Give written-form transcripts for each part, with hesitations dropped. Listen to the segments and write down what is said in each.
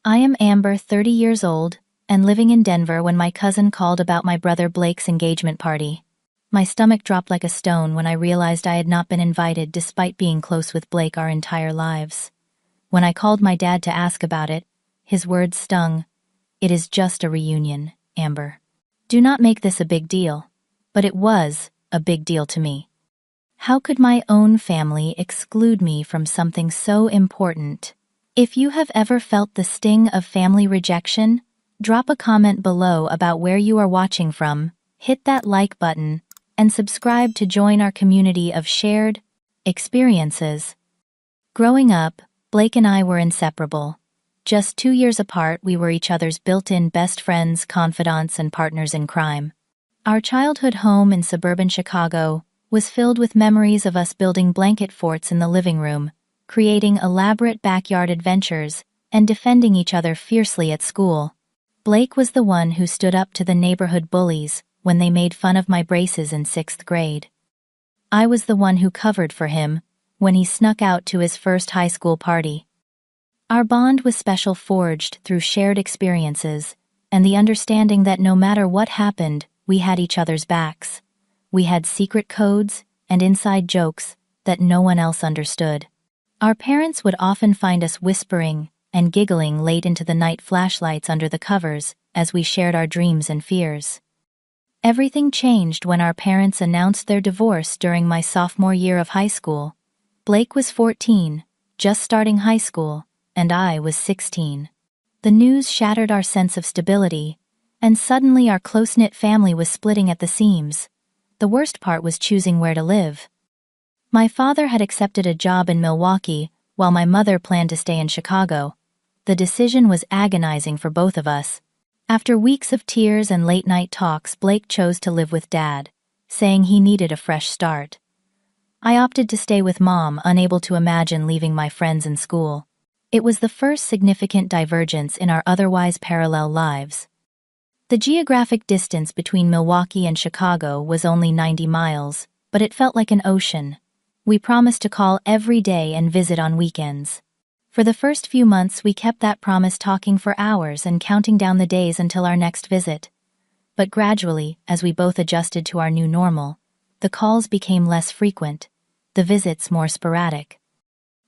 I am Amber, 30 years old, and living in Denver when my cousin called about my brother Blake's engagement party. My stomach dropped like a stone when I realized I had not been invited despite being close with Blake our entire lives. When I called my dad to ask about it, his words stung. "It is just a reunion, Amber. Do not make this a big deal." But it was a big deal to me. How could my own family exclude me from something so important? If you have ever felt the sting of family rejection, drop a comment below about where you are watching from, hit that like button, and subscribe to join our community of shared experiences. Growing up, Blake and I were inseparable. Just 2 years apart, we were each other's built-in best friends, confidants, and partners in crime. Our childhood home in suburban Chicago was filled with memories of us building blanket forts in the living room, creating elaborate backyard adventures, and defending each other fiercely at school. Blake was the one who stood up to the neighborhood bullies when they made fun of my braces in 6th grade. I was the one who covered for him when he snuck out to his first high school party. Our bond was special, forged through shared experiences and the understanding that no matter what happened, we had each other's backs. We had secret codes and inside jokes that no one else understood. Our parents would often find us whispering and giggling late into the night, flashlights under the covers, as we shared our dreams and fears. Everything changed when our parents announced their divorce during my sophomore year of high school. Blake was 14, just starting high school, and I was 16. The news shattered our sense of stability, and suddenly our close-knit family was splitting at the seams. The worst part was choosing where to live. My father had accepted a job in Milwaukee, while my mother planned to stay in Chicago. The decision was agonizing for both of us. After weeks of tears and late-night talks, Blake chose to live with Dad, saying he needed a fresh start. I opted to stay with Mom, unable to imagine leaving my friends and school. It was the first significant divergence in our otherwise parallel lives. The geographic distance between Milwaukee and Chicago was only 90 miles, but it felt like an ocean. We promised to call every day and visit on weekends. For the first few months, we kept that promise, talking for hours and counting down the days until our next visit. But gradually, as we both adjusted to our new normal, the calls became less frequent, the visits more sporadic.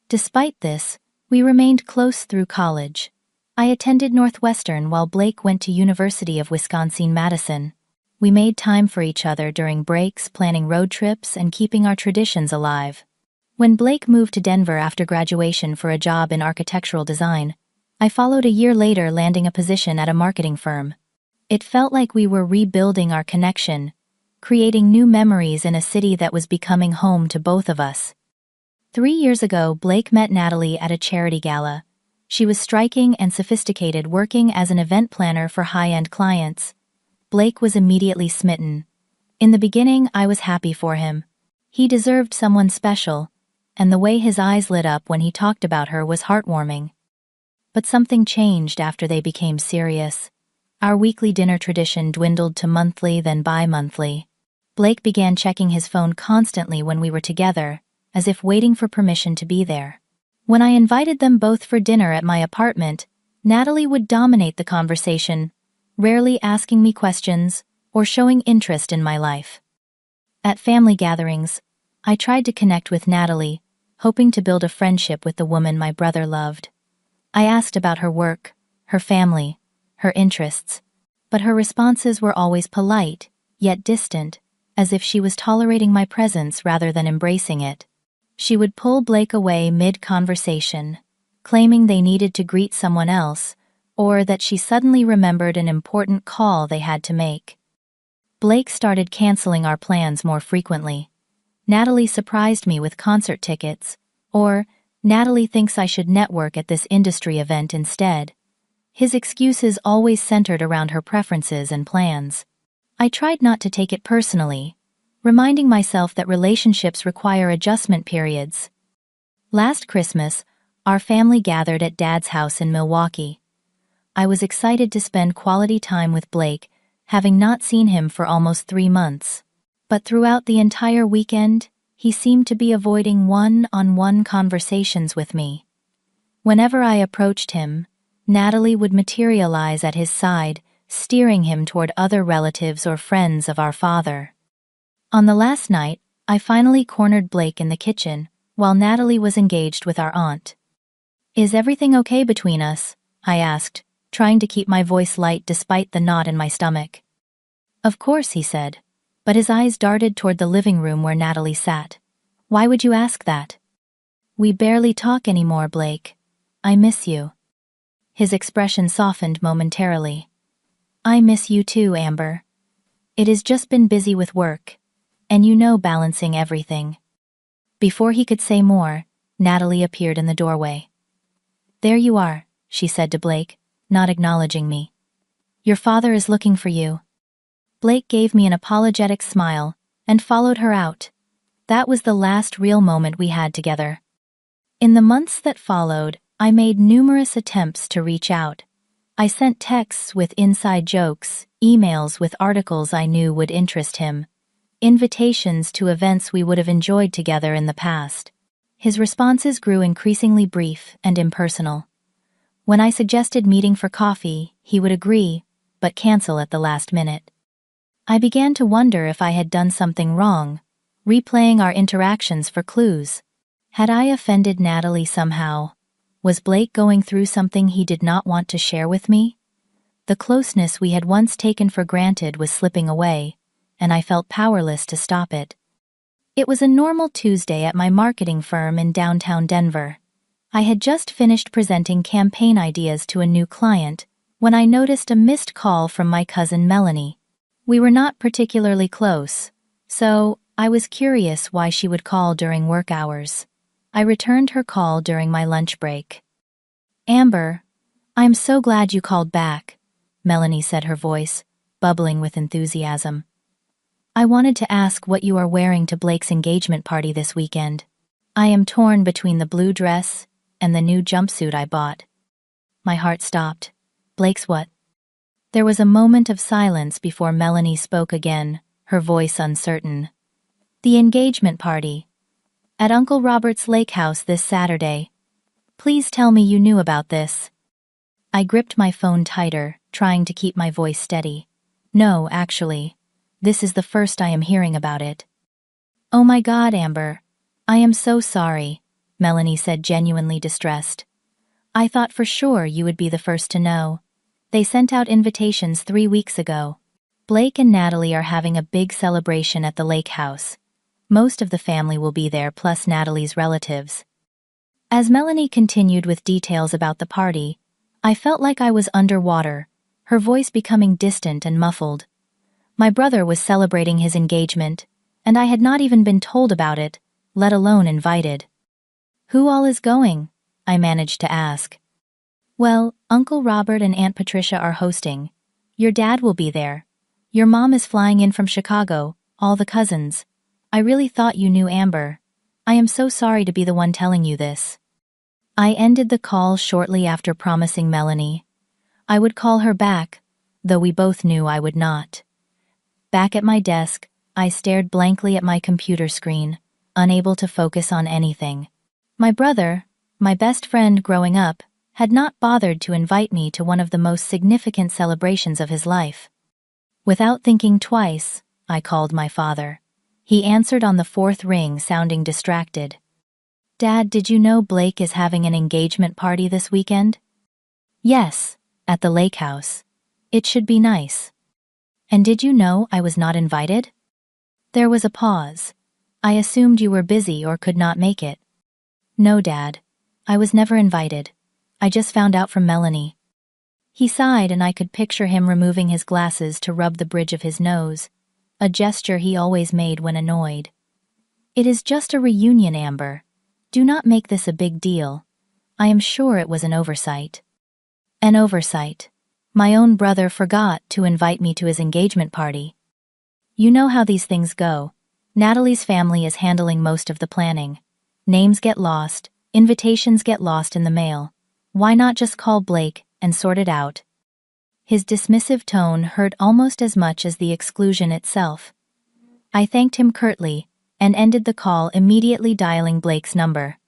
Despite this, we remained close through college. I attended Northwestern while Blake went to University of Wisconsin-Madison. We made time for each other during breaks, planning road trips and keeping our traditions alive. When Blake moved to Denver after graduation for a job in architectural design, I followed a year later, landing a position at a marketing firm. It felt like we were rebuilding our connection, creating new memories in a city that was becoming home to both of us. 3 years ago, Blake met Natalie at a charity gala. She was striking and sophisticated, working as an event planner for high-end clients. Blake was immediately smitten. In the beginning, I was happy for him. He deserved someone special, and the way his eyes lit up when he talked about her was heartwarming. But something changed after they became serious. Our weekly dinner tradition dwindled to monthly, then bi-monthly. Blake began checking his phone constantly when we were together, as if waiting for permission to be there. When I invited them both for dinner at my apartment, Natalie would dominate the conversation, rarely asking me questions or showing interest in my life. At family gatherings, I tried to connect with Natalie, hoping to build a friendship with the woman my brother loved. I asked about her work, her family, her interests, but her responses were always polite, yet distant, as if she was tolerating my presence rather than embracing it. She would pull Blake away mid-conversation, claiming they needed to greet someone else, or that she suddenly remembered an important call they had to make. Blake started canceling our plans more frequently. Natalie surprised me with concert tickets, or Natalie thinks I should network at this industry event instead. His excuses always centered around her preferences and plans. I tried not to take it personally, reminding myself that relationships require adjustment periods. Last Christmas, our family gathered at Dad's house in Milwaukee. I was excited to spend quality time with Blake, having not seen him for almost 3 months. But throughout the entire weekend, he seemed to be avoiding one-on-one conversations with me. Whenever I approached him, Natalie would materialize at his side, steering him toward other relatives or friends of our father. On the last night, I finally cornered Blake in the kitchen, while Natalie was engaged with our aunt. "Is everything okay between us?" I asked, trying to keep my voice light despite the knot in my stomach. "Of course," he said, but his eyes darted toward the living room where Natalie sat. "Why would you ask that?" "We barely talk anymore, Blake. I miss you." His expression softened momentarily. "I miss you too, Amber. It has just been busy with work, and balancing everything." Before he could say more, Natalie appeared in the doorway. "There you are," she said to Blake, not acknowledging me. "Your father is looking for you." Blake gave me an apologetic smile and followed her out. That was the last real moment we had together. In the months that followed, I made numerous attempts to reach out. I sent texts with inside jokes, emails with articles I knew would interest him, invitations to events we would have enjoyed together in the past. His responses grew increasingly brief and impersonal. When I suggested meeting for coffee, he would agree, but cancel at the last minute. I began to wonder if I had done something wrong, replaying our interactions for clues. Had I offended Natalie somehow? Was Blake going through something he did not want to share with me? The closeness we had once taken for granted was slipping away, and I felt powerless to stop it. It was a normal Tuesday at my marketing firm in downtown Denver. I had just finished presenting campaign ideas to a new client when I noticed a missed call from my cousin Melanie. We were not particularly close, so I was curious why she would call during work hours. I returned her call during my lunch break. "Amber, I'm so glad you called back," Melanie said, her voice bubbling with enthusiasm. "I wanted to ask what you are wearing to Blake's engagement party this weekend. I am torn between the blue dress and the new jumpsuit I bought." My heart stopped. "Blake's what?" There was a moment of silence before Melanie spoke again, her voice uncertain. "The engagement party. At Uncle Robert's lake house this Saturday. Please tell me you knew about this." I gripped my phone tighter, trying to keep my voice steady. "No, actually. This is the first I am hearing about it." "Oh my God, Amber. I am so sorry," Melanie said, genuinely distressed. "I thought for sure you would be the first to know. They sent out invitations 3 weeks ago. Blake and Natalie are having a big celebration at the lake house. Most of the family will be there, plus Natalie's relatives." As Melanie continued with details about the party, I felt like I was underwater, her voice becoming distant and muffled. My brother was celebrating his engagement, and I had not even been told about it, let alone invited. "Who all is going?" I managed to ask. "Well, Uncle Robert and Aunt Patricia are hosting. Your dad will be there. Your mom is flying in from Chicago, all the cousins. I really thought you knew, Amber. I am so sorry to be the one telling you this." I ended the call shortly after promising Melanie I would call her back, though we both knew I would not. Back at my desk, I stared blankly at my computer screen, unable to focus on anything. My brother, my best friend growing up, had not bothered to invite me to one of the most significant celebrations of his life. Without thinking twice, I called my father. He answered on the 4th ring, sounding distracted. "Dad, did you know Blake is having an engagement party this weekend?" "Yes, at the lake house. It should be nice." "And did you know I was not invited?" There was a pause. "I assumed you were busy or could not make it." "No, Dad. I was never invited. I just found out from Melanie." He sighed, and I could picture him removing his glasses to rub the bridge of his nose, a gesture he always made when annoyed. "It is just a reunion, Amber. Do not make this a big deal. I am sure it was an oversight." An oversight. My own brother forgot to invite me to his engagement party. You know how these things go. Natalie's family is handling most of the planning. Names get lost, invitations get lost in the mail. Why not just call Blake and sort it out? His dismissive tone hurt almost as much as the exclusion itself. I thanked him curtly and ended the call, immediately dialing Blake's number.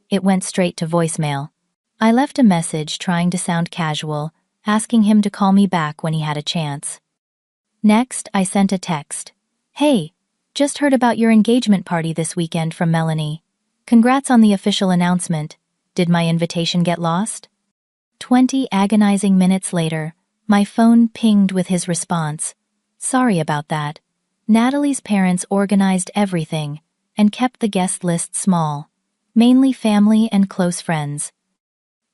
It went straight to voicemail. I left a message trying to sound casual, asking him to call me back when he had a chance. Next, I sent a text. "Hey, just heard about your engagement party this weekend from Melanie. Congrats on the official announcement. Did my invitation get lost?" 20 agonizing minutes later, my phone pinged with his response. "Sorry about that. Natalie's parents organized everything and kept the guest list small, mainly family and close friends."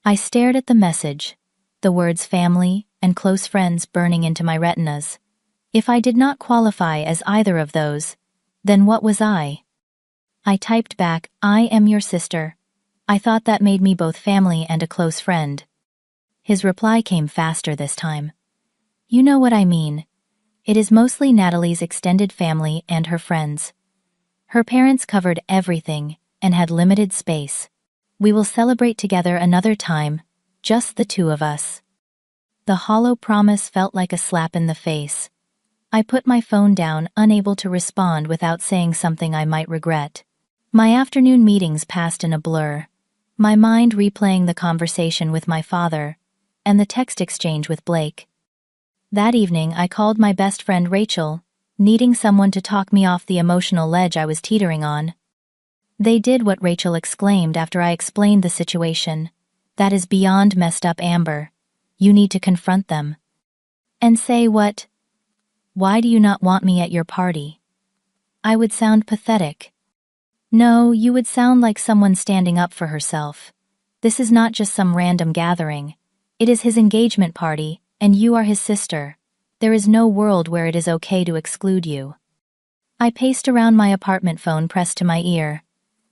I stared at the message, the words family and close friends burning into my retinas. If I did not qualify as either of those, then what was I? I typed back, "I am your sister." I thought that made me both family and a close friend. His reply came faster this time. "You know what I mean. It is mostly Natalie's extended family and her friends. Her parents covered everything and had limited space. We will celebrate together another time, just the two of us." The hollow promise felt like a slap in the face. I put my phone down, unable to respond without saying something I might regret. My afternoon meetings passed in a blur, my mind replaying the conversation with my father and the text exchange with Blake. That evening, I called my best friend Rachel, needing someone to talk me off the emotional ledge I was teetering on. They did what Rachel exclaimed after I explained the situation. "That is beyond messed up, Amber. You need to confront them." "And say what? Why do you not want me at your party?" I would sound pathetic. "No, you would sound like someone standing up for herself. This is not just some random gathering. It is his engagement party, and you are his sister. There is no world where it is okay to exclude you." I paced around my apartment, phone pressed to my ear.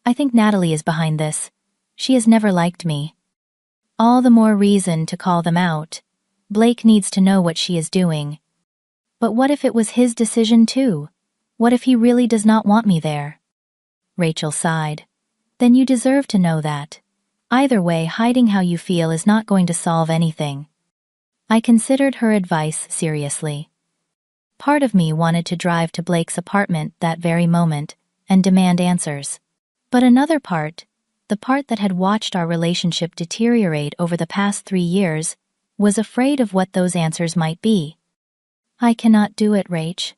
"I think Natalie is behind this. She has never liked me." All the more reason to call them out. Blake needs to know what she is doing. But what if it was his decision too? What if he really does not want me there? Rachel sighed. "Then you deserve to know that. Either way, hiding how you feel is not going to solve anything." I considered her advice seriously. Part of me wanted to drive to Blake's apartment that very moment and demand answers. But another part, the part that had watched our relationship deteriorate over the past 3 years, was afraid of what those answers might be. "I cannot do it, Rach.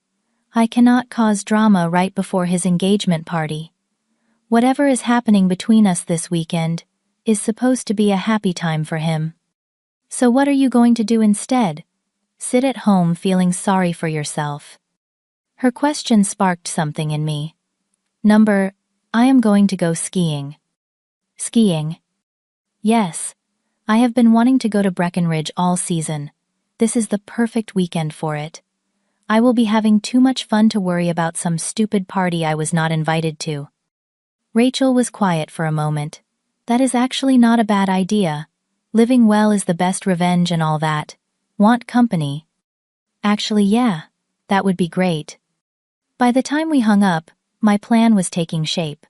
I cannot cause drama right before his engagement party. Whatever is happening between us this weekend is supposed to be a happy time for him. So what are you going to do instead? Sit at home feeling sorry for yourself?" Her question sparked something in me. I am going to go skiing." "Skiing?" "Yes. I have been wanting to go to Breckenridge all season. This is the perfect weekend for it. I will be having too much fun to worry about some stupid party I was not invited to." Rachel was quiet for a moment. "That is actually not a bad idea. Living well is the best revenge and all that. Want company?" "Actually, yeah. That would be great." By the time we hung up, my plan was taking shape.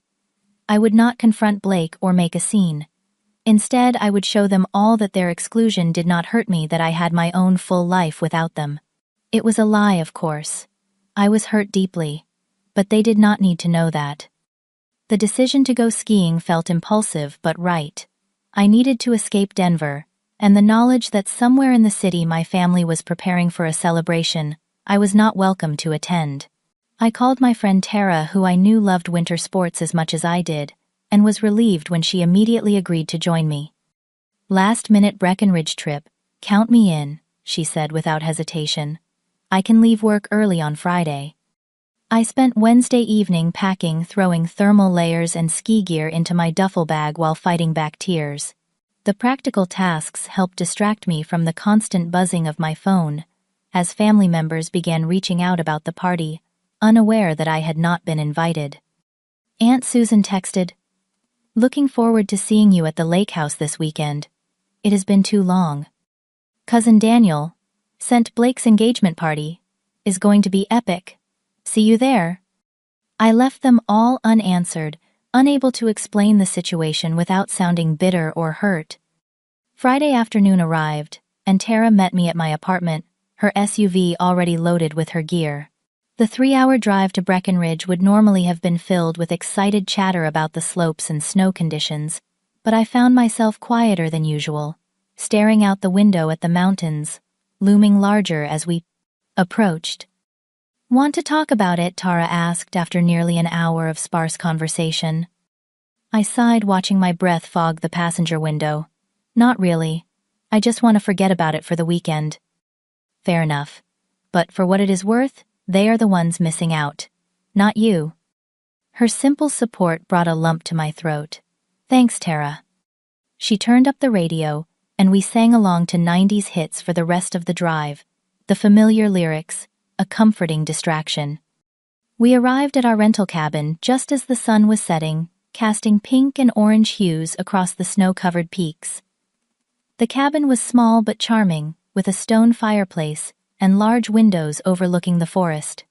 I would not confront Blake or make a scene. Instead, I would show them all that their exclusion did not hurt me, that I had my own full life without them. It was a lie, of course. I was hurt deeply, but they did not need to know that. The decision to go skiing felt impulsive but right. I needed to escape Denver, and the knowledge that somewhere in the city my family was preparing for a celebration I was not welcome to attend. I called my friend Tara, who I knew loved winter sports as much as I did, and was relieved when she immediately agreed to join me. "Last-minute Breckenridge trip, count me in," she said without hesitation. "I can leave work early on Friday." I spent Wednesday evening packing, throwing thermal layers and ski gear into my duffel bag while fighting back tears. The practical tasks helped distract me from the constant buzzing of my phone, as family members began reaching out about the party, unaware that I had not been invited. Aunt Susan texted, "Looking forward to seeing you at the lake house this weekend. It has been too long." Cousin Daniel sent Blake's engagement party is going to be epic. See you there. I left them all unanswered, unable to explain the situation without sounding bitter or hurt. Friday afternoon arrived, and Tara met me at my apartment, her SUV already loaded with her gear. The 3-hour drive to Breckenridge would normally have been filled with excited chatter about the slopes and snow conditions, but I found myself quieter than usual, staring out the window at the mountains, looming larger as we approached. "Want to talk about it?" Tara asked after nearly an hour of sparse conversation. I sighed, watching my breath fog the passenger window. "Not really. I just want to forget about it for the weekend." "Fair enough. But for what it is worth, they are the ones missing out. Not you." Her simple support brought a lump to my throat. "Thanks, Tara." She turned up the radio, and we sang along to 90s hits for the rest of the drive, the familiar lyrics, a comforting distraction. We arrived at our rental cabin just as the sun was setting, casting pink and orange hues across the snow-covered peaks. The cabin was small but charming, with a stone fireplace and large windows overlooking the forest.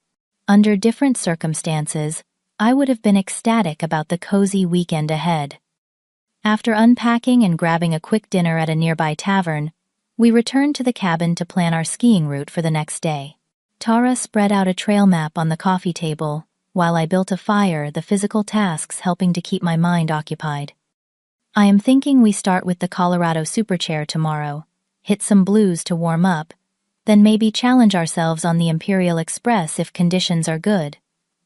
Under different circumstances, I would have been ecstatic about the cozy weekend ahead. After unpacking and grabbing a quick dinner at a nearby tavern, we returned to the cabin to plan our skiing route for the next day. Tara spread out a trail map on the coffee table, while I built a fire, the physical tasks helping to keep my mind occupied. "I am thinking we start with the Colorado Superchair tomorrow, hit some blues to warm up, then maybe challenge ourselves on the Imperial Express if conditions are good,"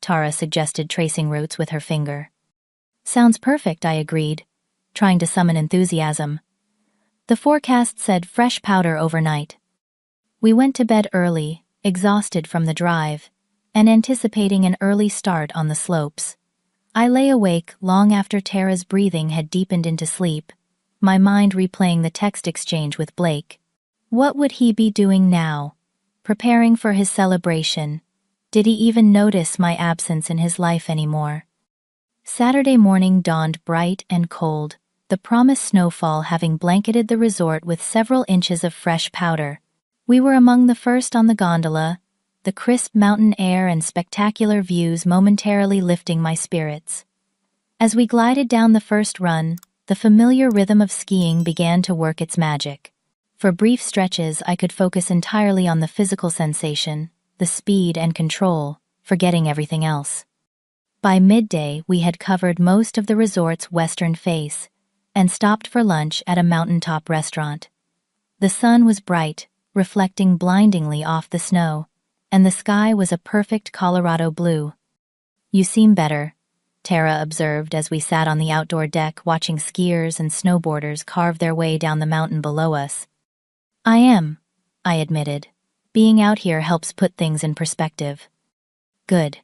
Tara suggested, tracing routes with her finger. "Sounds perfect," I agreed, trying to summon enthusiasm. The forecast said fresh powder overnight. We went to bed early, exhausted from the drive, and anticipating an early start on the slopes. I lay awake long after Tara's breathing had deepened into sleep, my mind replaying the text exchange with Blake. What would he be doing now? Preparing for his celebration? Did he even notice my absence in his life anymore? Saturday morning dawned bright and cold, the promised snowfall having blanketed the resort with several inches of fresh powder. We were among the first on the gondola, the crisp mountain air and spectacular views momentarily lifting my spirits. As we glided down the first run, the familiar rhythm of skiing began to work its magic. For brief stretches, I could focus entirely on the physical sensation, the speed and control, forgetting everything else. By midday, we had covered most of the resort's western face and stopped for lunch at a mountaintop restaurant. The sun was bright, reflecting blindingly off the snow, and the sky was a perfect Colorado blue. "You seem better," Tara observed as we sat on the outdoor deck watching skiers and snowboarders carve their way down the mountain below us. "I am," I admitted. "Being out here helps put things in perspective." "Good.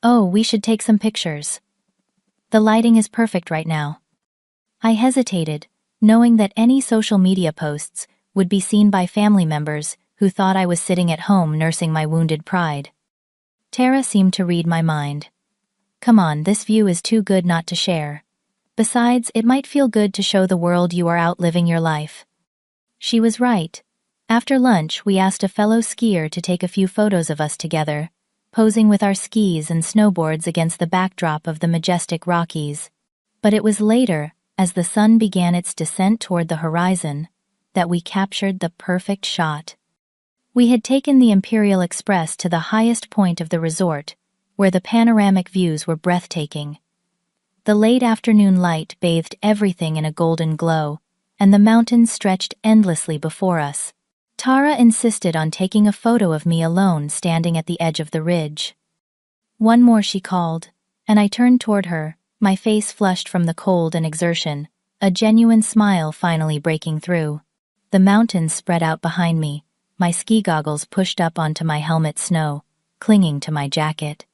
Oh, we should take some pictures. The lighting is perfect right now." I hesitated, knowing that any social media posts would be seen by family members who thought I was sitting at home nursing my wounded pride. Tara seemed to read my mind. "Come on, this view is too good not to share. Besides, it might feel good to show the world you are out living your life." She was right. After lunch, we asked a fellow skier to take a few photos of us together, posing with our skis and snowboards against the backdrop of the majestic Rockies. But it was later, as the sun began its descent toward the horizon, that we captured the perfect shot. We had taken the Imperial Express to the highest point of the resort, where the panoramic views were breathtaking. The late afternoon light bathed everything in a golden glow, and the mountains stretched endlessly before us. Tara insisted on taking a photo of me alone standing at the edge of the ridge. "One more," she called, and I turned toward her, my face flushed from the cold and exertion, a genuine smile finally breaking through. The mountains spread out behind me, my ski goggles pushed up onto my helmet snow, clinging to my jacket.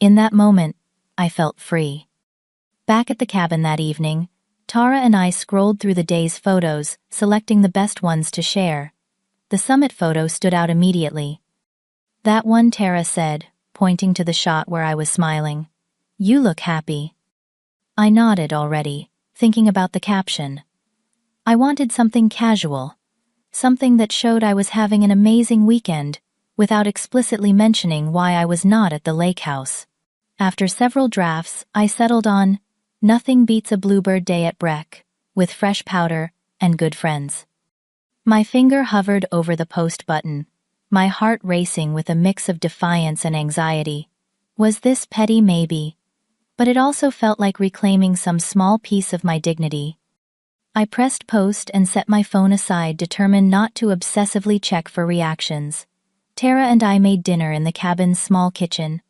In that moment, I felt free. Back at the cabin that evening, Tara and I scrolled through the day's photos, selecting the best ones to share. The summit photo stood out immediately. "That one," Tara said, pointing to the shot where I was smiling. "You look happy." I nodded already, thinking about the caption. I wanted something casual, something that showed I was having an amazing weekend, without explicitly mentioning why I was not at the lake house. After several drafts, I settled on "Nothing beats a bluebird day at Breck, with fresh powder and good friends." My finger hovered over the post button, my heart racing with a mix of defiance and anxiety. Was this petty? Maybe. but it also felt like reclaiming some small piece of my dignity. I pressed post and set my phone aside, determined not to obsessively check for reactions. Tara and I made dinner in the cabin's small kitchen,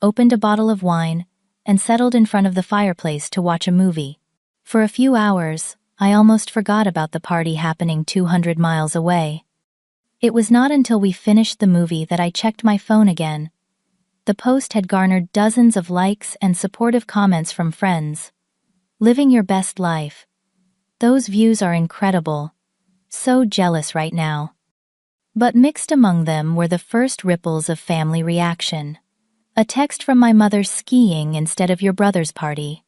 opened a bottle of wine, and settled in front of the fireplace to watch a movie. For a few hours, I almost forgot about the party happening 200 miles away. It was not until we finished the movie that I checked my phone again. The post had garnered dozens of likes and supportive comments from friends. Living your best life. Those views are incredible. So jealous right now. But mixed among them were the first ripples of family reaction. A text from my mother: skiing instead of your brother's party.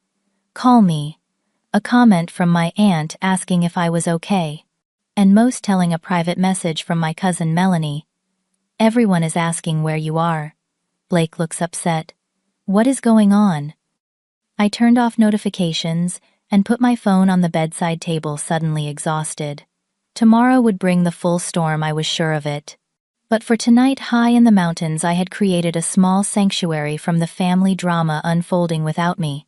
Call me. A comment from my aunt asking if I was okay. And most telling, a private message from my cousin Melanie. Everyone is asking where you are. Blake looks upset. What is going on? I turned off notifications and put my phone on the bedside table, suddenly exhausted. Tomorrow would bring the full storm, I was sure of it. But for tonight, high in the mountains, I had created a small sanctuary from the family drama unfolding without me.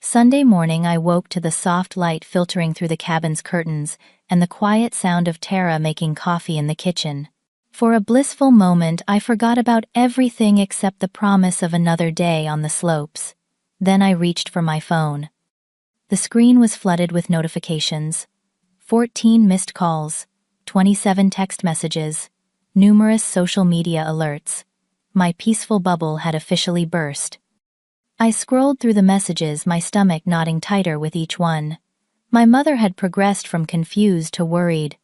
Sunday morning, I woke to the soft light filtering through the cabin's curtains and the quiet sound of Tara making coffee in the kitchen. For a blissful moment, I forgot about everything except the promise of another day on the slopes. Then I reached for my phone. The screen was flooded with notifications. 14 missed calls, 27 text messages, numerous social media alerts. My peaceful bubble had officially burst. I scrolled through the messages, my stomach knotting tighter with each one. My mother had progressed from confused to worried.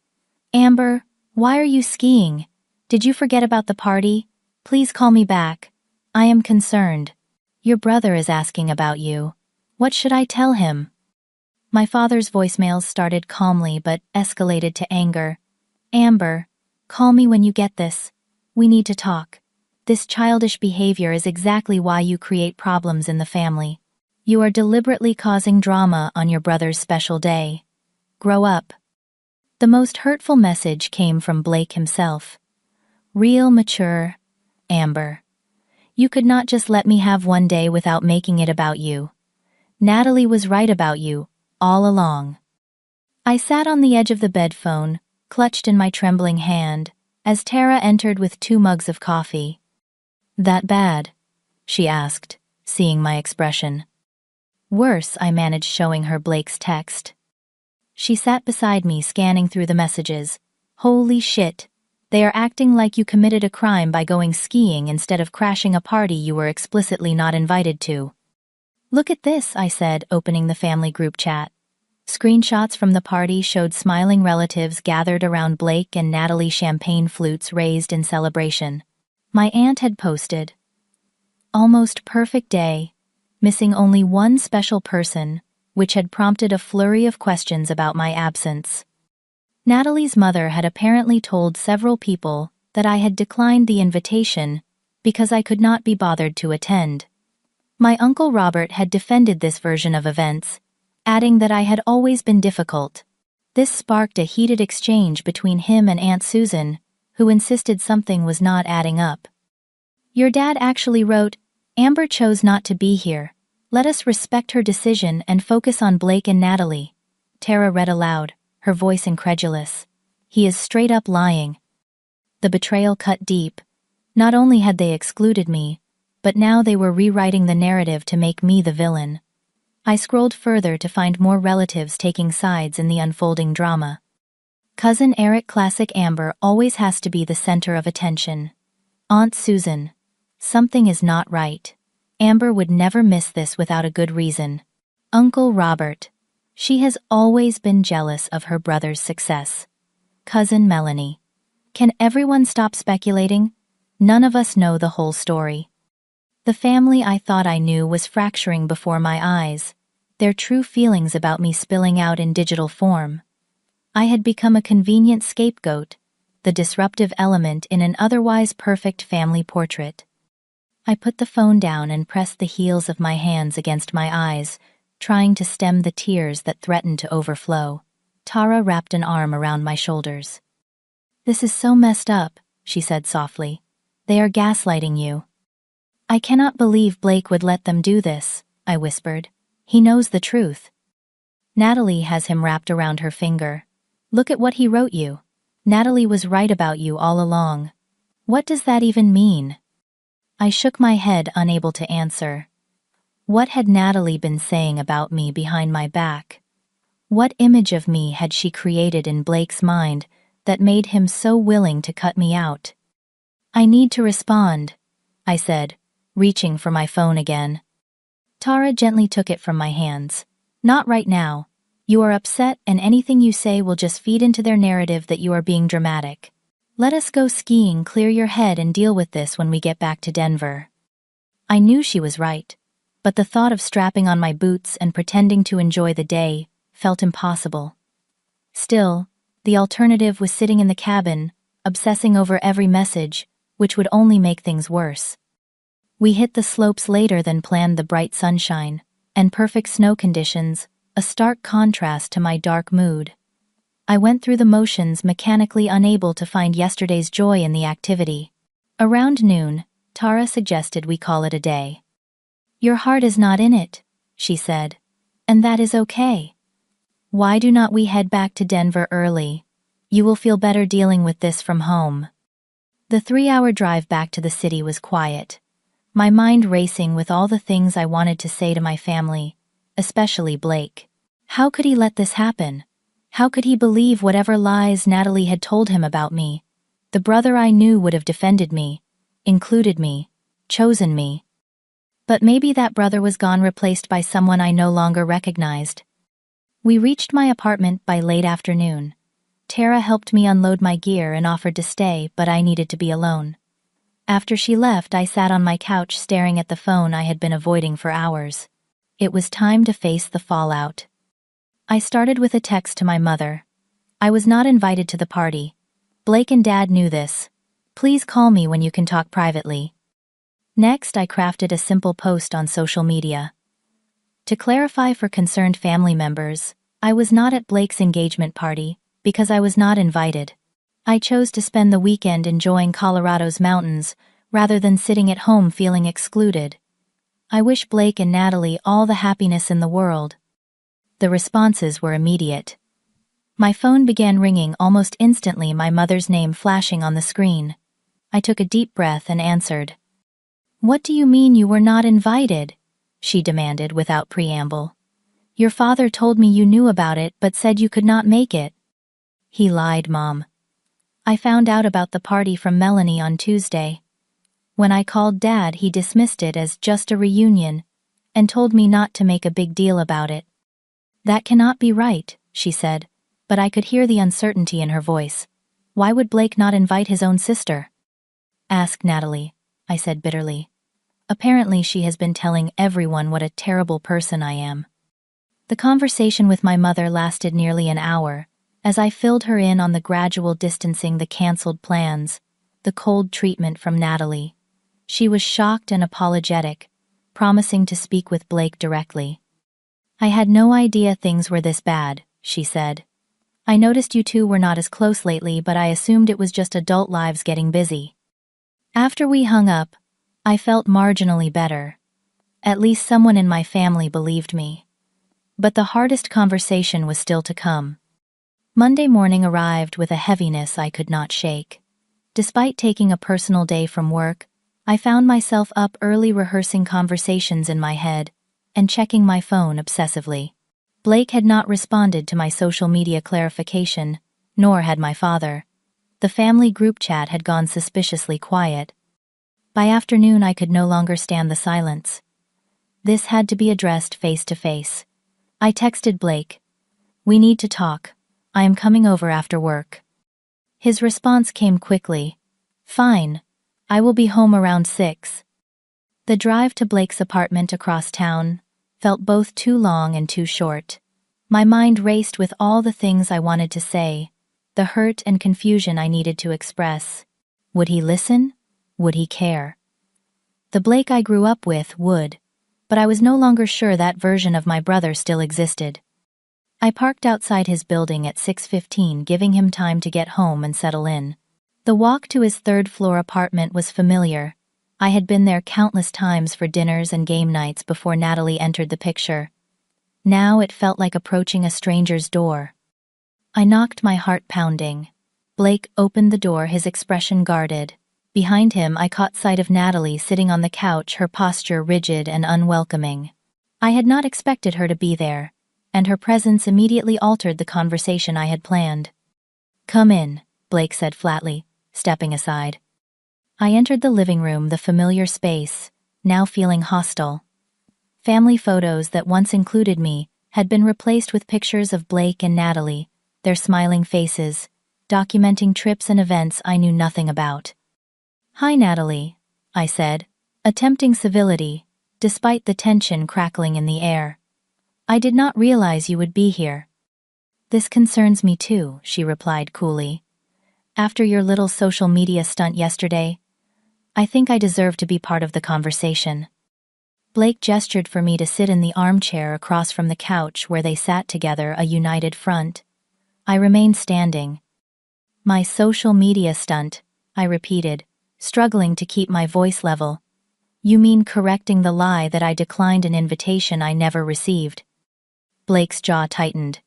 Amber, why are you skiing? Did you forget about the party? Please call me back. I am concerned. Your brother is asking about you. What should I tell him? My father's voicemails started calmly but escalated to anger. Amber, call me when you get this. We need to talk. This childish behavior is exactly why you create problems in the family. You are deliberately causing drama on your brother's special day. Grow up. The most hurtful message came from Blake himself. Real mature, Amber. You could not just let me have one day without making it about you. Natalie was right about you, all along. I sat on the edge of the bed, phone clutched in my trembling hand, as Tara entered with 2 mugs of coffee. That bad? She asked, seeing my expression. Worse, I managed, showing her Blake's text. She sat beside me, scanning through the messages. Holy shit. They are acting like you committed a crime by going skiing instead of crashing a party you were explicitly not invited to. Look at this, I said, opening the family group chat. Screenshots from the party showed smiling relatives gathered around Blake and Natalie, champagne flutes raised in celebration. My aunt had posted, almost perfect day, missing only one special person, which had prompted a flurry of questions about my absence. Natalie's mother had apparently told several people that I had declined the invitation because I could not be bothered to attend. My Uncle Robert had defended this version of events, adding that I had always been difficult. This sparked a heated exchange between him and Aunt Susan, who insisted something was not adding up. Your dad actually wrote, Amber chose not to be here. Let us respect her decision and focus on Blake and Natalie. Tara read aloud, her voice incredulous. He is straight up lying. The betrayal cut deep. Not only had they excluded me, but now they were rewriting the narrative to make me the villain. I scrolled further to find more relatives taking sides in the unfolding drama. Cousin Eric, classic Amber always has to be the center of attention. Aunt Susan. Something is not right. Amber would never miss this without a good reason. Uncle Robert. She has always been jealous of her brother's success. Cousin Melanie. Can everyone stop speculating? None of us know the whole story. The family I thought I knew was fracturing before my eyes, their true feelings about me spilling out in digital form. I had become a convenient scapegoat, the disruptive element in an otherwise perfect family portrait. I put the phone down and pressed the heels of my hands against my eyes, trying to stem the tears that threatened to overflow. Tara wrapped an arm around my shoulders. This is so messed up, she said softly. They are gaslighting you. I cannot believe Blake would let them do this. I whispered. He knows the truth. Natalie has him wrapped around her finger. Look at what he wrote you. Natalie was right about you all along. What does that even mean? I shook my head, unable to answer. What had Natalie been saying about me behind my back? What image of me had she created in Blake's mind that made him so willing to cut me out? I need to respond, I said, reaching for my phone again. Tara gently took it from my hands. Not right now. You are upset, and anything you say will just feed into their narrative that you are being dramatic. Let us go skiing, clear your head, and deal with this when we get back to Denver. I knew she was right, but the thought of strapping on my boots and pretending to enjoy the day felt impossible. Still, the alternative was sitting in the cabin, obsessing over every message, which would only make things worse. We hit the slopes later than planned, the bright sunshine and perfect snow conditions, a stark contrast to my dark mood. I went through the motions, mechanically unable to find yesterday's joy in the activity. Around noon, Tara suggested we call it a day. Your heart is not in it, she said, and that is okay. Why do not we head back to Denver early? You will feel better dealing with this from home. The 3-hour drive back to the city was quiet, my mind racing with all the things I wanted to say to my family, especially Blake. How could he let this happen? How could he believe whatever lies Natalie had told him about me? The brother I knew would have defended me, included me, chosen me. But maybe that brother was gone, replaced by someone I no longer recognized. We reached my apartment by late afternoon. Tara helped me unload my gear and offered to stay, but I needed to be alone. After she left, I sat on my couch staring at the phone I had been avoiding for hours. It was time to face the fallout. I started with a text to my mother. I was not invited to the party. Blake and Dad knew this. Please call me when you can talk privately. Next, I crafted a simple post on social media. To clarify for concerned family members, I was not at Blake's engagement party because I was not invited. I chose to spend the weekend enjoying Colorado's mountains rather than sitting at home feeling excluded. I wish Blake and Natalie all the happiness in the world. The responses were immediate. My phone began ringing almost instantly, my mother's name flashing on the screen. I took a deep breath and answered. What do you mean you were not invited? She demanded without preamble. Your father told me you knew about it but said you could not make it. He lied, Mom. I found out about the party from Melanie on Tuesday. When I called Dad, he dismissed it as just a reunion and told me not to make a big deal about it. That cannot be right, she said, but I could hear the uncertainty in her voice. Why would Blake not invite his own sister? Ask Natalie, I said bitterly. Apparently she has been telling everyone what a terrible person I am. The conversation with my mother lasted nearly an hour, as I filled her in on the gradual distancing, the canceled plans, the cold treatment from Natalie. She was shocked and apologetic, promising to speak with Blake directly. I had no idea things were this bad, she said. I noticed you two were not as close lately, but I assumed it was just adult lives getting busy. After we hung up, I felt marginally better. At least someone in my family believed me. But the hardest conversation was still to come. Monday morning arrived with a heaviness I could not shake. Despite taking a personal day from work, I found myself up early rehearsing conversations in my head and checking my phone obsessively. Blake had not responded to my social media clarification, nor had my father. The family group chat had gone suspiciously quiet. By afternoon, I could no longer stand the silence. This had to be addressed face to face. I texted Blake. We need to talk. I am coming over after work. His response came quickly. Fine. I will be home around 6. The drive to Blake's apartment across town felt both too long and too short. My mind raced with all the things I wanted to say, the hurt and confusion I needed to express. Would he listen? Would he care? The Blake I grew up with would, but I was no longer sure that version of my brother still existed. I parked outside his building at 6:15, giving him time to get home and settle in. The walk to his third-floor apartment was familiar, I had been there countless times for dinners and game nights before Natalie entered the picture. Now it felt like approaching a stranger's door. I knocked, my heart pounding. Blake opened the door, his expression guarded. Behind him, I caught sight of Natalie sitting on the couch, her posture rigid and unwelcoming. I had not expected her to be there, and her presence immediately altered the conversation I had planned. "Come in," Blake said flatly, stepping aside. I entered the living room, the familiar space, now feeling hostile. Family photos that once included me had been replaced with pictures of Blake and Natalie, their smiling faces, documenting trips and events I knew nothing about. "Hi, Natalie," I said, attempting civility, despite the tension crackling in the air. "I did not realize you would be here." "This concerns me too," she replied coolly. "After your little social media stunt yesterday, I think I deserve to be part of the conversation." Blake gestured for me to sit in the armchair across from the couch where they sat together, a united front. I remained standing. "My social media stunt," I repeated, struggling to keep my voice level. "You mean correcting the lie that I declined an invitation I never received?" Blake's jaw tightened.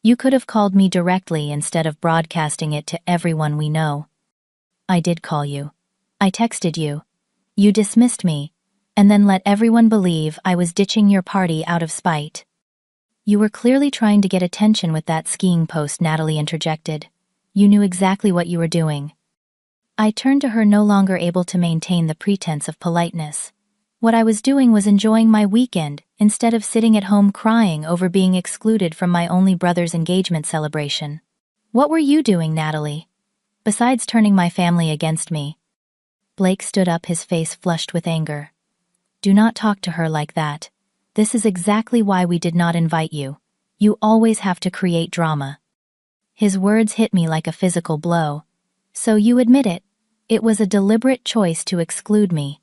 "You could have called me directly instead of broadcasting it to everyone we know." "I did call you. I texted you. You dismissed me, and then let everyone believe I was ditching your party out of spite." "You were clearly trying to get attention with that skiing post," Natalie interjected. "You knew exactly what you were doing." I turned to her, no longer able to maintain the pretense of politeness. What I was doing was enjoying my weekend, instead of sitting at home crying over being excluded from my only brother's engagement celebration. "What were you doing, Natalie? Besides turning my family against me?" Blake stood up, his face flushed with anger. "Do not talk to her like that. This is exactly why we did not invite you. You always have to create drama." His words hit me like a physical blow. "So you admit it? It was a deliberate choice to exclude me."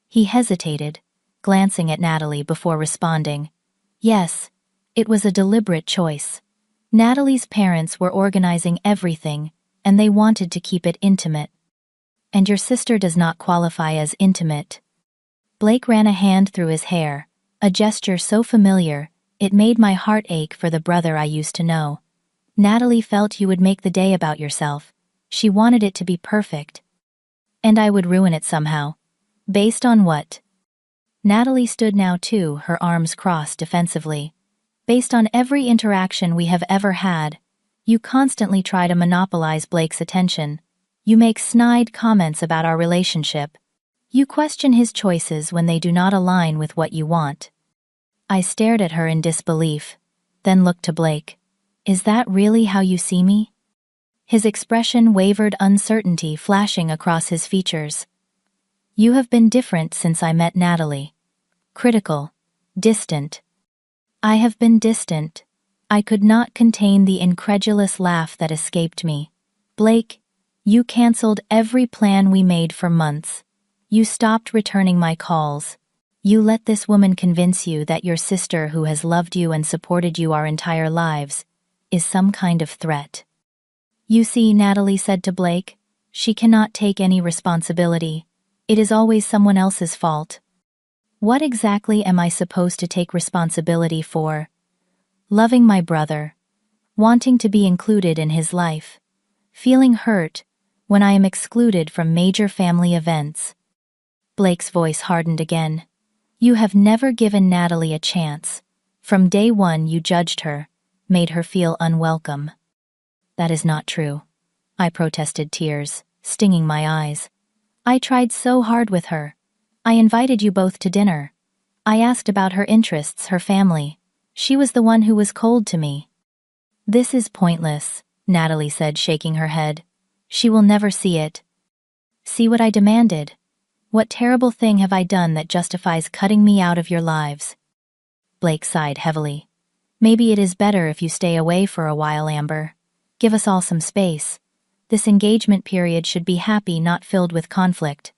He hesitated, glancing at Natalie before responding. "Yes, it was a deliberate choice. Natalie's parents were organizing everything, and they wanted to keep it intimate. And your sister does not qualify as intimate." Blake ran a hand through his hair, a gesture so familiar, it made my heart ache for the brother I used to know. "Natalie felt you would make the day about yourself. She wanted it to be perfect. And I would ruin it somehow. Based on what?" Natalie stood now too, her arms crossed defensively. "Based on every interaction we have ever had. You constantly try to monopolize Blake's attention. You make snide comments about our relationship. You question his choices when they do not align with what you want." I stared at her in disbelief, then looked to Blake. "Is that really how you see me?" His expression wavered, uncertainty flashing across his features. "You have been different since I met Natalie. Critical. Distant." "I have been distant." I could not contain the incredulous laugh that escaped me. "Blake, you canceled every plan we made for months. You stopped returning my calls. You let this woman convince you that your sister, who has loved you and supported you our entire lives, is some kind of threat." "You see," Natalie said to Blake, "she cannot take any responsibility. It is always someone else's fault." "What exactly am I supposed to take responsibility for?" "Loving my brother. Wanting to be included in his life. Feeling hurt when I am excluded from major family events." Blake's voice hardened again. "You have never given Natalie a chance. From day one you judged her, made her feel unwelcome." "That is not true," I protested, tears stinging my eyes. "I tried so hard with her. I invited you both to dinner. I asked about her interests, her family. She was the one who was cold to me." "This is pointless," Natalie said, shaking her head. "She will never see it." "See what I demanded? What terrible thing have I done that justifies cutting me out of your lives?" Blake sighed heavily. "Maybe it is better if you stay away for a while, Amber. Give us all some space. This engagement period should be happy, not filled with conflict."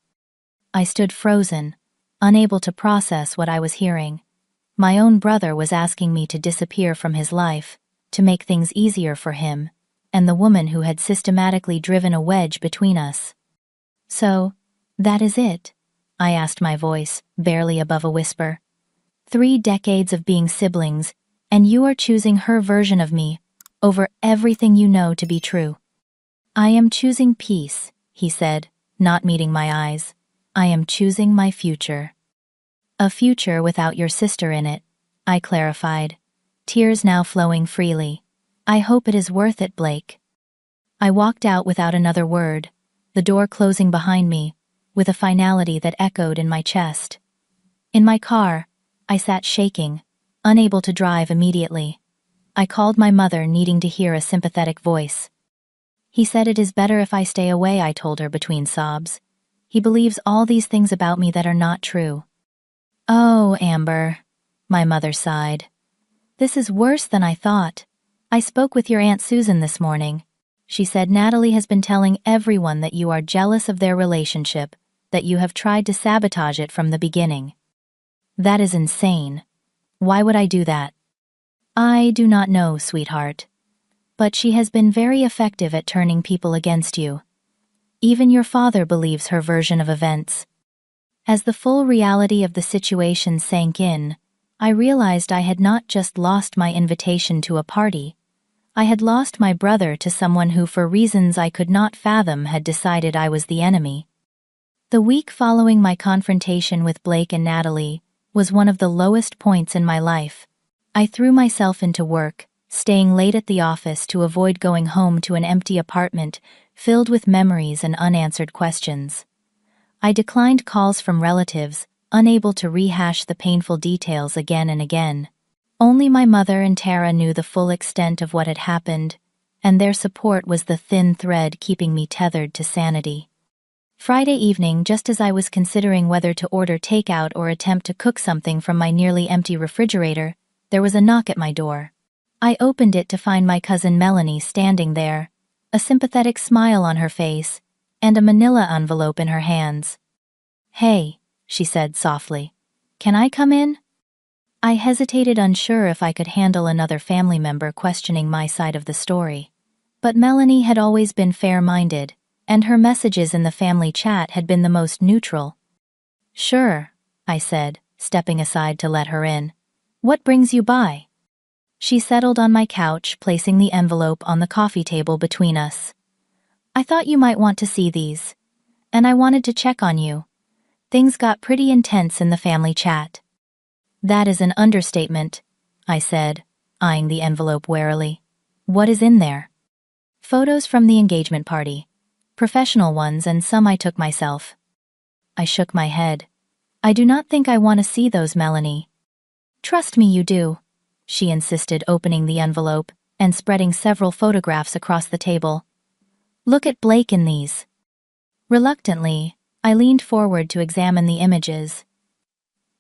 I stood frozen, unable to process what I was hearing. My own brother was asking me to disappear from his life, to make things easier for him, and the woman who had systematically driven a wedge between us. "So, that is it?" I asked, my voice barely above a whisper. 3 decades of being siblings, and you are choosing her version of me over everything you know to be true. I am choosing peace, he said, not meeting my eyes. I am choosing my future. A future without your sister in it, I clarified, tears now flowing freely. I hope it is worth it, Blake. I walked out without another word, the door closing behind me, with a finality that echoed in my chest. In my car, I sat shaking, unable to drive immediately. I called my mother, needing to hear a sympathetic voice. He said it is better if I stay away, I told her between sobs. He believes all these things about me that are not true. Oh, Amber, my mother sighed. This is worse than I thought. I spoke with your Aunt Susan this morning. She said Natalie has been telling everyone that you are jealous of their relationship, that you have tried to sabotage it from the beginning. That is insane. Why would I do that? I do not know, sweetheart. But she has been very effective at turning people against you. Even your father believes her version of events. As the full reality of the situation sank in, I realized I had not just lost my invitation to a party. I had lost my brother to someone who, for reasons I could not fathom, had decided I was the enemy. The week following my confrontation with Blake and Natalie was one of the lowest points in my life. I threw myself into work, staying late at the office to avoid going home to an empty apartment filled with memories and unanswered questions. I declined calls from relatives, unable to rehash the painful details again and again. Only my mother and Tara knew the full extent of what had happened, and their support was the thin thread keeping me tethered to sanity. Friday evening, just as I was considering whether to order takeout or attempt to cook something from my nearly empty refrigerator, there was a knock at my door. I opened it to find my cousin Melanie standing there, a sympathetic smile on her face, and a manila envelope in her hands. "Hey," she said softly. "Can I come in?" I hesitated, unsure if I could handle another family member questioning my side of the story. But Melanie had always been fair-minded, and her messages in the family chat had been the most neutral. "Sure," I said, stepping aside to let her in. "What brings you by?" She settled on my couch, placing the envelope on the coffee table between us. "I thought you might want to see these. And I wanted to check on you. Things got pretty intense in the family chat." "That is an understatement," I said, eyeing the envelope warily. "What is in there?" "Photos from the engagement party. Professional ones and some I took myself." I shook my head. "I do not think I want to see those, Melanie." "Trust me, you do," she insisted, opening the envelope and spreading several photographs across the table. "Look at Blake in these." Reluctantly, I leaned forward to examine the images.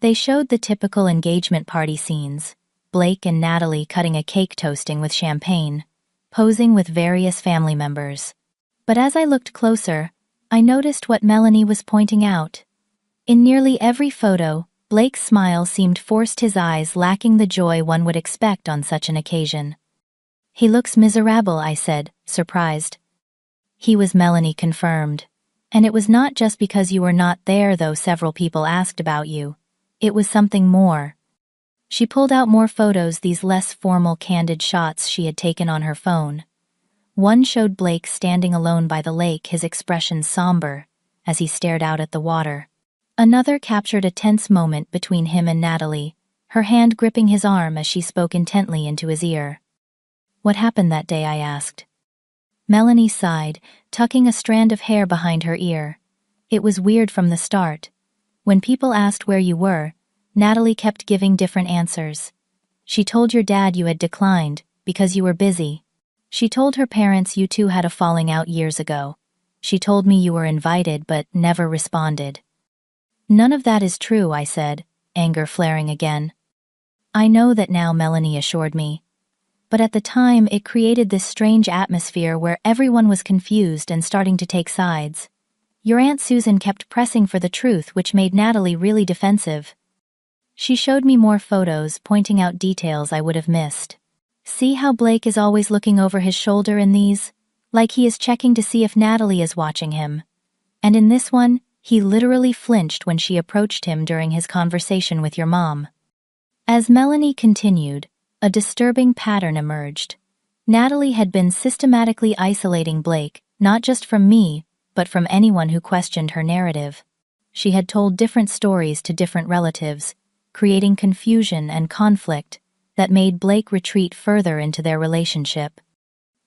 They showed the typical engagement party scenes, Blake and Natalie cutting a cake, toasting with champagne, posing with various family members. But as I looked closer, I noticed what Melanie was pointing out. In nearly every photo, Blake's smile seemed forced, his eyes lacking the joy one would expect on such an occasion. "He looks miserable," I said, surprised. "He was," Melanie confirmed. "And it was not just because you were not there, though several people asked about you. It was something more." She pulled out more photos, these less formal, candid shots she had taken on her phone. One showed Blake standing alone by the lake, his expression somber, as he stared out at the water. Another captured a tense moment between him and Natalie, her hand gripping his arm as she spoke intently into his ear. "What happened that day?" I asked. Melanie sighed, tucking a strand of hair behind her ear. "It was weird from the start. When people asked where you were, Natalie kept giving different answers. She told your dad you had declined because you were busy. She told her parents you two had a falling out years ago. She told me you were invited but never responded." "None of that is true," I said, anger flaring again. "I know that now," Melanie assured me. "But at the time, it created this strange atmosphere where everyone was confused and starting to take sides. Your Aunt Susan kept pressing for the truth, which made Natalie really defensive." She showed me more photos, pointing out details I would have missed. "See how Blake is always looking over his shoulder in these? Like he is checking to see if Natalie is watching him. And in this one, He literally flinched when she approached him during his conversation with your mom. As Melanie continued, a disturbing pattern emerged. Natalie had been systematically isolating Blake, not just from me, but from anyone who questioned her narrative. She had told different stories to different relatives, creating confusion and conflict that made Blake retreat further into their relationship.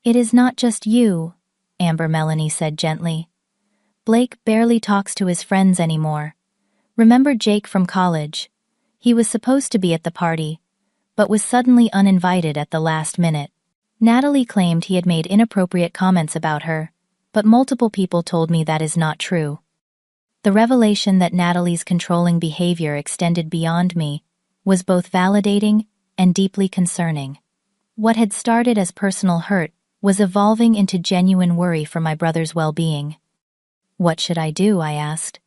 "It is not just you," Melanie said gently. "Blake barely talks to his friends anymore. Remember Jake from college? He was supposed to be at the party, but was suddenly uninvited at the last minute." Natalie claimed he had made inappropriate comments about her, but multiple people told me that is not true. The revelation that Natalie's controlling behavior extended beyond me was both validating and deeply concerning. What had started as personal hurt was evolving into genuine worry for my brother's well-being. "What should I do?" I asked,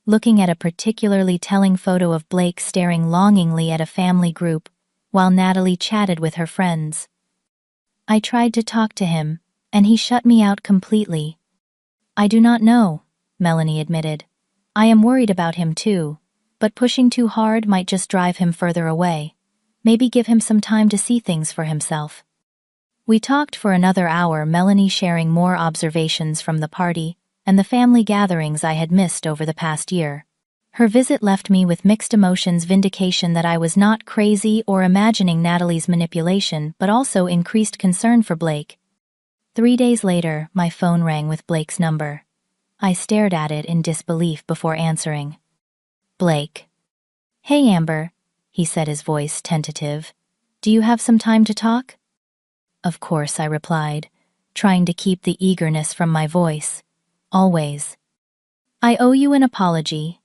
looking at a particularly telling photo of Blake staring longingly at a family group while Natalie chatted with her friends. "I tried to talk to him, and he shut me out completely." "I do not know," Melanie admitted. "I am worried about him too, but pushing too hard might just drive him further away. Maybe give him some time to see things for himself." We talked for another hour, Melanie sharing more observations from the party and the family gatherings I had missed over the past year. Her visit left me with mixed emotions: vindication that I was not crazy or imagining Natalie's manipulation, but also increased concern for Blake. 3 days later, my phone rang with Blake's number. I stared at it in disbelief before answering. "Blake." "Hey Amber," he said, his voice tentative. "Do you have some time to talk?" "Of course," I replied, trying to keep the eagerness from my voice. "Always." "I owe you an apology."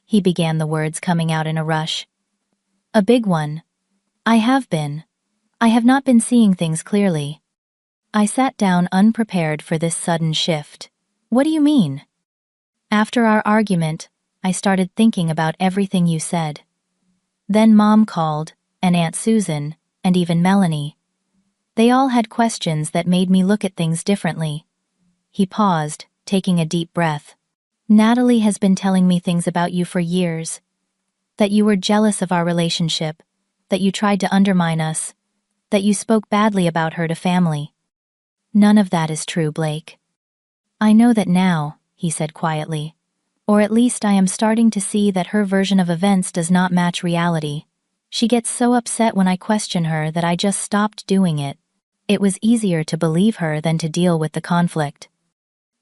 He began, the words coming out in a rush. "A big one. I have not been seeing things clearly." I sat down, unprepared for this sudden shift. "What do you mean?" "After our argument, I started thinking about everything you said. Then Mom called, and Aunt Susan, and even Melanie. They all had questions that made me look at things differently." He paused, taking a deep breath. "Natalie has been telling me things about you for years. That you were jealous of our relationship, that you tried to undermine us, that you spoke badly about her to family." "None of that is true, Blake." "I know that now," he said quietly. "Or at least I am starting to see that her version of events does not match reality. She gets so upset when I question her that I just stopped doing it. It was easier to believe her than to deal with the conflict."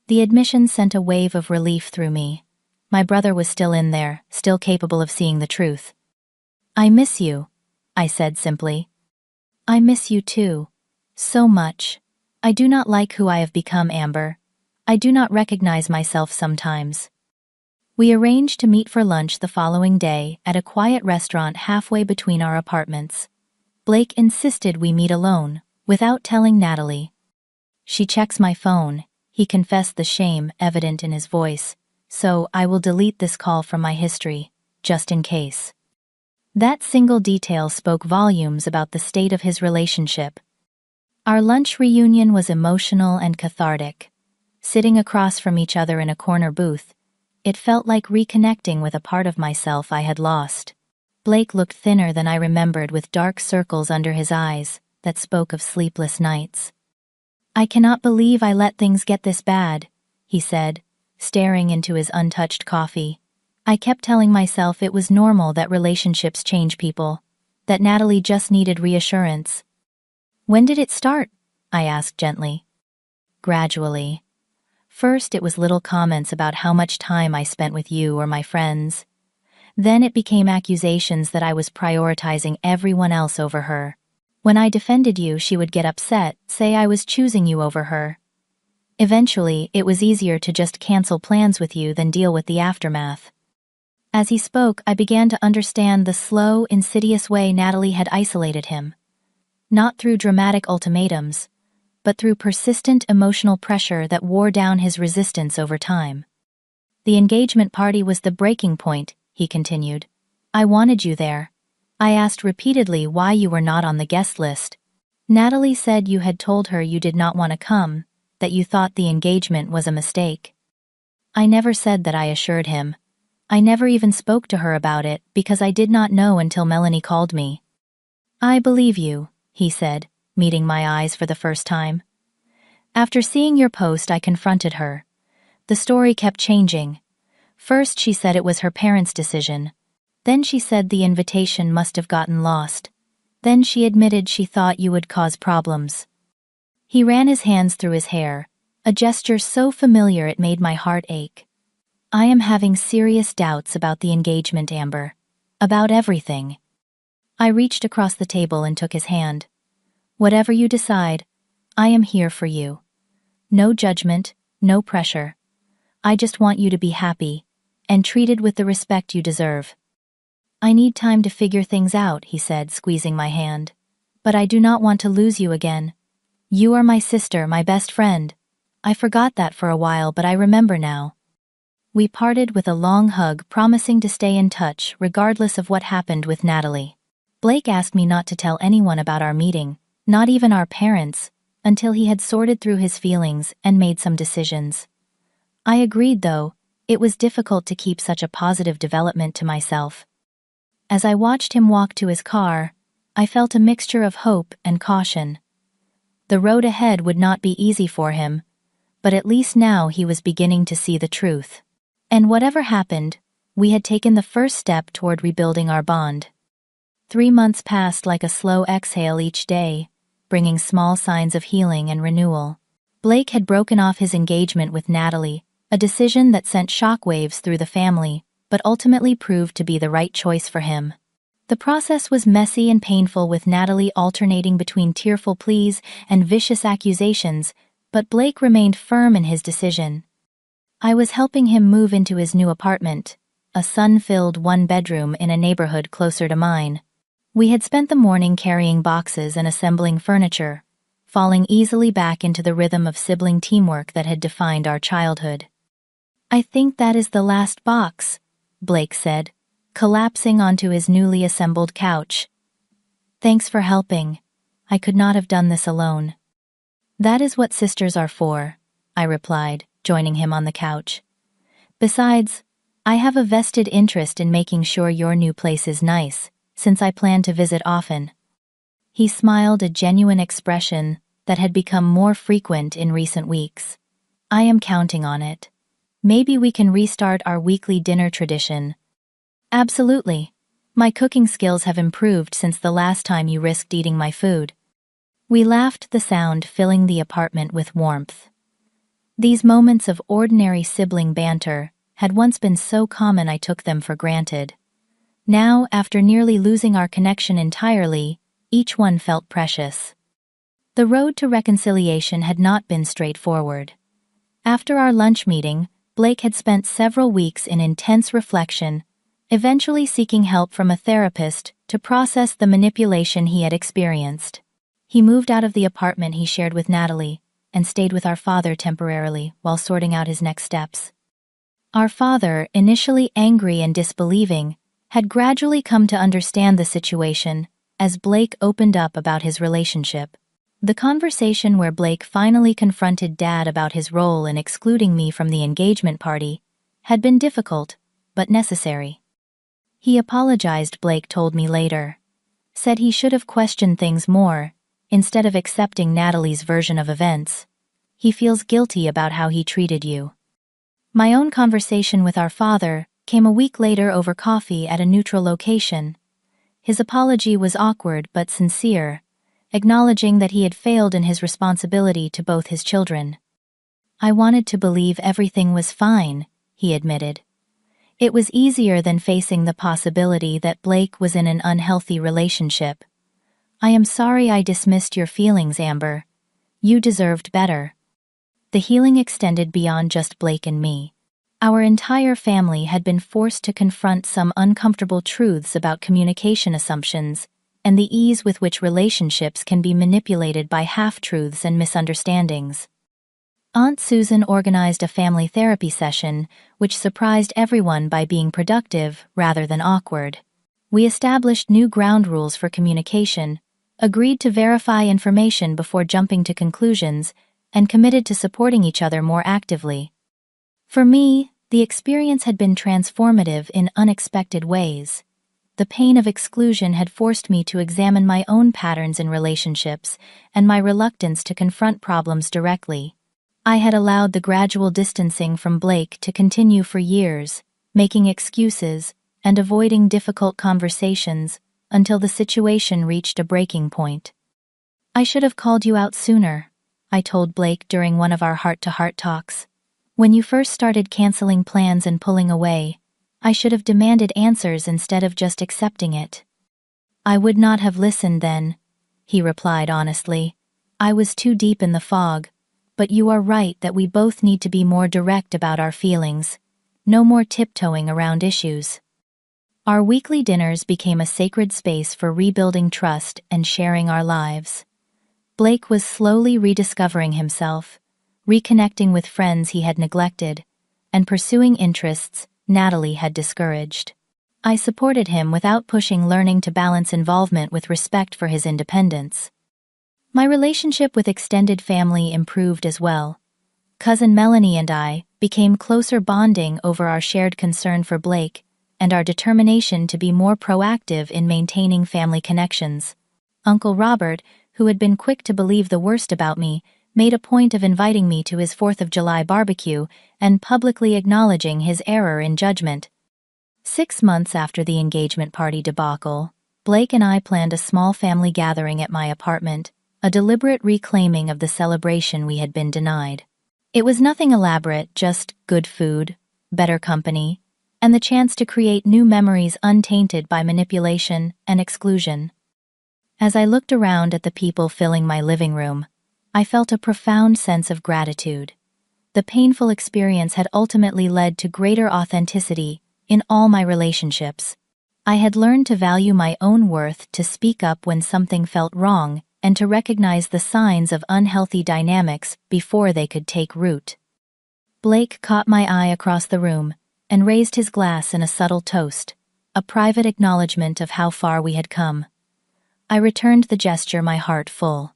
The admission sent a wave of relief through me. My brother was still in there, still capable of seeing the truth. "I miss you," I said simply. "I miss you too. So much. I do not like who I have become, Amber. I do not recognize myself sometimes." We arranged to meet for lunch the following day at a quiet restaurant halfway between our apartments. Blake insisted we meet alone, without telling Natalie. "She checks my phone," he confessed, the shame evident in his voice, "so I will delete this call from my history, just in case." That single detail spoke volumes about the state of his relationship. Our lunch reunion was emotional and cathartic. Sitting across from each other in a corner booth, it felt like reconnecting with a part of myself I had lost. Blake looked thinner than I remembered, with dark circles under his eyes that spoke of sleepless nights. "I cannot believe I let things get this bad," he said, staring into his untouched coffee. "I kept telling myself it was normal, that relationships change people, that Natalie just needed reassurance." "When did it start?" I asked gently. "Gradually. First it was little comments about how much time I spent with you or my friends. Then it became accusations that I was prioritizing everyone else over her. When I defended you, she would get upset, say I was choosing you over her. Eventually, it was easier to just cancel plans with you than deal with the aftermath." As he spoke, I began to understand the slow, insidious way Natalie had isolated him. Not through dramatic ultimatums, but through persistent emotional pressure that wore down his resistance over time. "The engagement party was the breaking point," he continued. "I wanted you there. I asked repeatedly why you were not on the guest list. Natalie said you had told her you did not want to come, that you thought the engagement was a mistake." I never said that, I assured him. I never even spoke to her about it because I did not know until Melanie called me. I believe you, he said, meeting my eyes for the first time. After seeing your post, I confronted her. The story kept changing. First, she said it was her parents' decision. Then she said the invitation must have gotten lost. Then she admitted she thought you would cause problems. He ran his hands through his hair, a gesture so familiar it made my heart ache. I am having serious doubts about the engagement, Amber. About everything. I reached across the table and took his hand. Whatever you decide, I am here for you. No judgment, no pressure. I just want you to be happy, and treated with the respect you deserve. I need time to figure things out, he said, squeezing my hand. But I do not want to lose you again. You are my sister, my best friend. I forgot that for a while, but I remember now. We parted with a long hug, promising to stay in touch regardless of what happened with Natalie. Blake asked me not to tell anyone about our meeting, not even our parents, until he had sorted through his feelings and made some decisions. I agreed, though. It was difficult to keep such a positive development to myself. As I watched him walk to his car, I felt a mixture of hope and caution. The road ahead would not be easy for him, but at least now he was beginning to see the truth. And whatever happened, we had taken the first step toward rebuilding our bond. 3 months passed like a slow exhale each day, bringing small signs of healing and renewal. Blake had broken off his engagement with Natalie, a decision that sent shockwaves through the family, but ultimately proved to be the right choice for him. The process was messy and painful, with Natalie alternating between tearful pleas and vicious accusations, but Blake remained firm in his decision. I was helping him move into his new apartment, a sun-filled one-bedroom in a neighborhood closer to mine. We had spent the morning carrying boxes and assembling furniture, falling easily back into the rhythm of sibling teamwork that had defined our childhood. I think that is the last box, Blake said, collapsing onto his newly assembled couch. Thanks for helping. I could not have done this alone. That is what sisters are for, I replied, joining him on the couch. Besides, I have a vested interest in making sure your new place is nice, since I plan to visit often. He smiled, a genuine expression that had become more frequent in recent weeks. I am counting on it. Maybe we can restart our weekly dinner tradition. Absolutely. My cooking skills have improved since the last time you risked eating my food. We laughed, the sound filling the apartment with warmth. These moments of ordinary sibling banter had once been so common I took them for granted. Now, after nearly losing our connection entirely, each one felt precious. The road to reconciliation had not been straightforward. After our lunch meeting, Blake had spent several weeks in intense reflection, eventually seeking help from a therapist to process the manipulation he had experienced. He moved out of the apartment he shared with Natalie and stayed with our father temporarily while sorting out his next steps. Our father, initially angry and disbelieving, had gradually come to understand the situation as Blake opened up about his relationship. The conversation where Blake finally confronted Dad about his role in excluding me from the engagement party had been difficult, but necessary. He apologized, Blake told me later. Said he should have questioned things more, instead of accepting Natalie's version of events. He feels guilty about how he treated you. My own conversation with our father came a week later over coffee at a neutral location. His apology was awkward but sincere, acknowledging that he had failed in his responsibility to both his children. I wanted to believe everything was fine, he admitted. It was easier than facing the possibility that Blake was in an unhealthy relationship. I am sorry I dismissed your feelings, Amber. You deserved better. The healing extended beyond just Blake and me. Our entire family had been forced to confront some uncomfortable truths about communication assumptions and the ease with which relationships can be manipulated by half-truths and misunderstandings. Aunt Susan organized a family therapy session, which surprised everyone by being productive rather than awkward. We established new ground rules for communication, agreed to verify information before jumping to conclusions, and committed to supporting each other more actively. For me, the experience had been transformative in unexpected ways. The pain of exclusion had forced me to examine my own patterns in relationships and my reluctance to confront problems directly. I had allowed the gradual distancing from Blake to continue for years, making excuses and avoiding difficult conversations until the situation reached a breaking point. "I should have called you out sooner," I told Blake during one of our heart-to-heart talks. "When you first started canceling plans and pulling away, I should have demanded answers instead of just accepting it." "I would not have listened then," he replied honestly. "I was too deep in the fog, but you are right that we both need to be more direct about our feelings. No more tiptoeing around issues." Our weekly dinners became a sacred space for rebuilding trust and sharing our lives. Blake was slowly rediscovering himself, reconnecting with friends he had neglected, and pursuing interests Natalie had discouraged. I supported him without pushing, learning to balance involvement with respect for his independence. My relationship with extended family improved as well. Cousin Melanie and I became closer, bonding over our shared concern for Blake and our determination to be more proactive in maintaining family connections. Uncle Robert, who had been quick to believe the worst about me, made a point of inviting me to his 4th of July barbecue and publicly acknowledging his error in judgment. 6 months after the engagement party debacle, Blake and I planned a small family gathering at my apartment, a deliberate reclaiming of the celebration we had been denied. It was nothing elaborate, just good food, better company, and the chance to create new memories untainted by manipulation and exclusion. As I looked around at the people filling my living room, I felt a profound sense of gratitude. The painful experience had ultimately led to greater authenticity in all my relationships. I had learned to value my own worth, to speak up when something felt wrong, and to recognize the signs of unhealthy dynamics before they could take root. Blake caught my eye across the room and raised his glass in a subtle toast, a private acknowledgement of how far we had come. I returned the gesture, my heart full.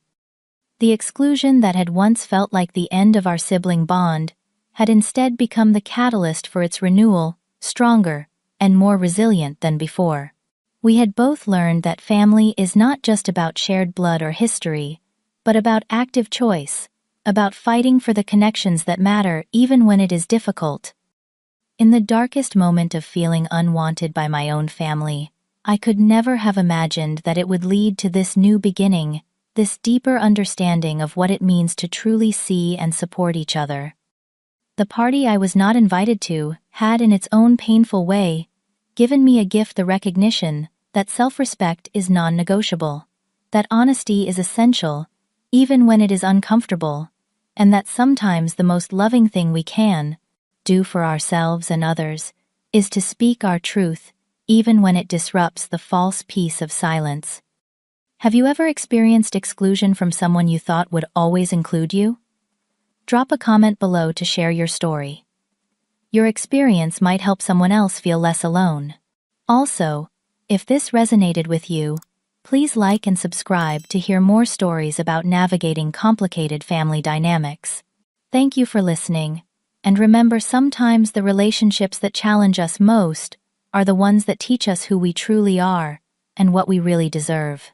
The exclusion that had once felt like the end of our sibling bond had instead become the catalyst for its renewal, stronger and more resilient than before. We had both learned that family is not just about shared blood or history, but about active choice, about fighting for the connections that matter even when it is difficult. In the darkest moment of feeling unwanted by my own family, I could never have imagined that it would lead to this new beginning, this deeper understanding of what it means to truly see and support each other. The party I was not invited to had, in its own painful way, given me a gift: the recognition that self-respect is non-negotiable, that honesty is essential, even when it is uncomfortable, and that sometimes the most loving thing we can do for ourselves and others is to speak our truth, even when it disrupts the false peace of silence. Have you ever experienced exclusion from someone you thought would always include you? Drop a comment below to share your story. Your experience might help someone else feel less alone. Also, if this resonated with you, please like and subscribe to hear more stories about navigating complicated family dynamics. Thank you for listening, and remember, sometimes the relationships that challenge us most are the ones that teach us who we truly are and what we really deserve.